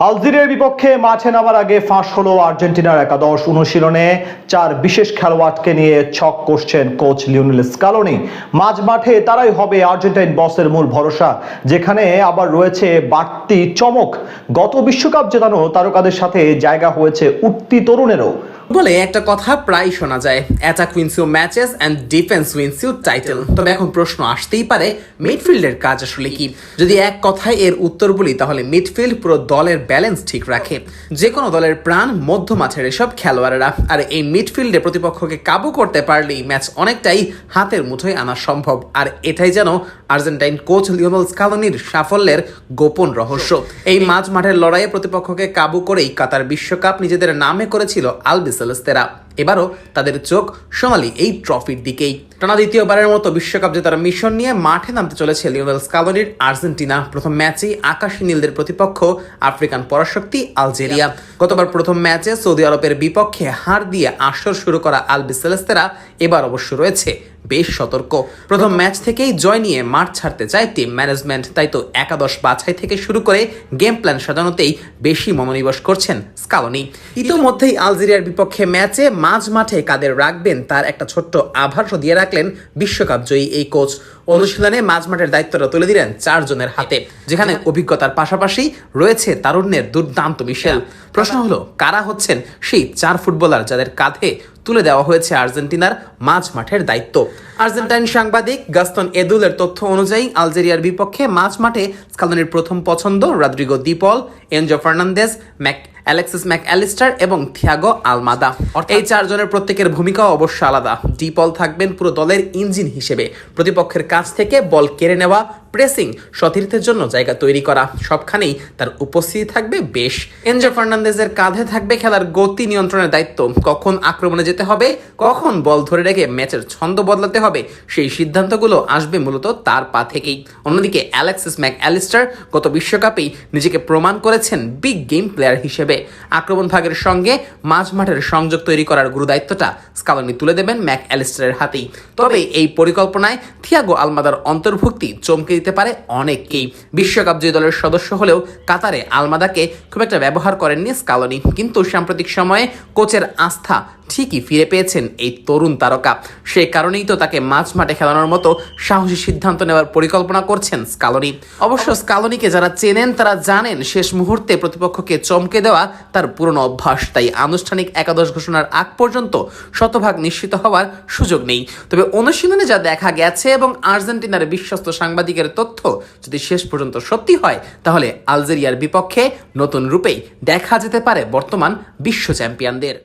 আলজেরিয়ার বিপক্ষে মাঠে নামার আগে ফাঁস হলো আর্জেন্টিনার একাদশ অনুশীলনে 4 বিশেষ খেলোয়াড়কে নিয়ে ছক কষছেন কোচ লিওনেল স্কালোনি। মাঝ মাঠে তারাই হবে আর্জেন্টাইন বসের মূল ভরসা, যেখানে আবার রয়েছে বাড়তি চমক। গত বিশ্বকাপ জেতানো তারকাদের সাথে জায়গা হয়েছে উঠতি তরুণেরও। বলে একটা কথা প্রায় শোনা যায়, attack wins you matches and defence wins you title. তবে এখন প্রশ্ন আসতেই পারে, মিডফিল্ডের কাজ আসলে কি? যদি এক কথায় এর উত্তর বলি, তাহলে মিডফিল্ড পুরো দলের ব্যালেন্স ঠিক রাখে। যে কোনো দলের প্রাণ মধ্য মাঠের এসব খেলোয়াড়েরা, আর এই মিডফিল্ডে প্রতিপক্ষকে কাবু করতে পারলেই ম্যাচ অনেকটাই হাতের মুঠোয় আনা সম্ভব। আর এটাই যেন আর্জেন্টাইন কোচ লিওনেল স্কালোনির সাফল্যের গোপন রহস্য। এই মাঝ মাঠের লড়াইয়ে প্রতিপক্ষকে কাবু করেই কাতার বিশ্বকাপ নিজেদের নামে করেছিল আলবিসেলেস্তেরা। এবারও তাদের চোখ সোনালি এই ট্রফির দিকেই। টানা দ্বিতীয়বারের মতো বিশ্বকাপ জেতার মিশন নিয়ে মাঠে নামতে চলেছে লিওনেল স্কালোনির আর্জেন্টিনা। প্রথম ম্যাচেই আকাশী নীলদের প্রতিপক্ষ আফ্রিকান পরাশক্তি আলজেরিয়া। গতবার প্রথম ম্যাচে সৌদি আরবের বিপক্ষে হার দিয়ে আসর শুরু করা আলবিসেলেস্তেরা এবার অবশ্য রয়েছে বেশ সতর্ক। প্রথম ম্যাচ থেকেই জয় নিয়ে মাঠ ছাড়তে চায় টিম ম্যানেজমেন্ট। তাই তো একাদশ বাছাই থেকে শুরু করে গেম প্ল্যান সাজানোতেই বেশি মনোনিবেশ করছেন স্কালোনি। ইতিমধ্যেই আলজেরিয়ার বিপক্ষে ম্যাচে মাঝ মাঠে কাদের রাখবেন তার একটা ছোট্ট আভাসও দিয়ে রাখলেন বিশ্বকাপ জয়ী এই কোচ। অনুশীলনে মাঝ মাঠের দায়িত্বটা তুলে দিলেন 4 জনের হাতে, যেখানে অভিজ্ঞতার পাশাপাশি রয়েছে তারুণ্যের দুর্দান্ত মিশেল। প্রশ্ন হলো, কারা হচ্ছেন সেই 4 ফুটবলার যাদের কাঁধে তুলে দেওয়া হয়েছে আর্জেন্টিনার মাঝ মাঠের দায়িত্ব? আর্জেন্টাইন সাংবাদিক গাস্তন এদুলের তথ্য অনুযায়ী আলজেরিয়ার বিপক্ষে মাঝ মাঠে স্কালোনির প্রথম পছন্দ রদ্রিগো দি পল, এনজো ফার্নান্দেজ, অ্যালেক্সিস ম্যাকঅ্যালিস্টার এবং থিয়াগো আলমাদা। এই 4 জনের প্রত্যেকের ভূমিকাও অবশ্য আলাদা। ডি পল থাকবেন পুরো দলের ইঞ্জিন হিসেবে, প্রতিপক্ষের কাছ থেকে বল কেড়ে নেওয়া, প্রেসিং, সতীর্থের জন্য জায়গা তৈরি করা, সবখানেই তার উপস্থিতি থাকবে বেশ। এনজো ফার্নান্দেজের কাঁধে থাকবে খেলার গতি নিয়ন্ত্রণের দায়িত্ব। কখন আক্রমণে যেতে হবে, কখন বল ধরে রেখে ম্যাচের ছন্দ বদলাতে হবে, সেই সিদ্ধান্তগুলো আসবে মূলত তার পা থেকেই। অন্যদিকে অ্যালেক্সিস ম্যাকঅ্যালিস্টার গত বিশ্বকাপেই নিজেকে প্রমাণ করেছেন বিগ গেম প্লেয়ার হিসেবে। আক্রমণ ভাগের সঙ্গে মাঝ মাঠের সংযোগ তৈরি করার গুরু দায়িত্বটা স্কালোনি তুলে দেবেন ম্যাকঅ্যালিস্টারের হাতেই। তবে এই পরিকল্পনায় থিয়াগো আলমাদার অন্তর্ভুক্তি চমকে দিতে পারে অনেককেই। বিশ্বকাপ জয়ী দলের সদস্য হলেও কাতারে আলমাদাকে খুব একটা ব্যবহার করেননি স্কালোনি, কিন্তু সাম্প্রতিক সময়ে কোচের আস্থা ঠিকই ফিরে পেয়েছেন এই তরুণ তারকা। সে কারণেই তো তাকে মাঝ মাঠে খেলানোর মতো সাহসী সিদ্ধান্ত নেওয়ার পরিকল্পনা করছেন স্কালোনি। অবশ্য স্কালোনিকে যারা চেনেন তারা জানেন শেষ মুহূর্তে প্রতিপক্ষকে চমকে দেওয়া তার পুরনো অভ্যাস। তাই আনুষ্ঠানিক একাদশ ঘোষণার আগ পর্যন্ত শতভাগ নিশ্চিত হওয়ার সুযোগ নেই। তবে অনুশীলনে যা দেখা গেছে এবং আর্জেন্টিনার বিশ্বস্ত সাংবাদিকের তথ্য যদি শেষ পর্যন্ত সত্যি হয়, তাহলে আলজেরিয়ার বিপক্ষে নতুন রূপেই দেখা যেতে পারে বর্তমান বিশ্ব চ্যাম্পিয়নদের।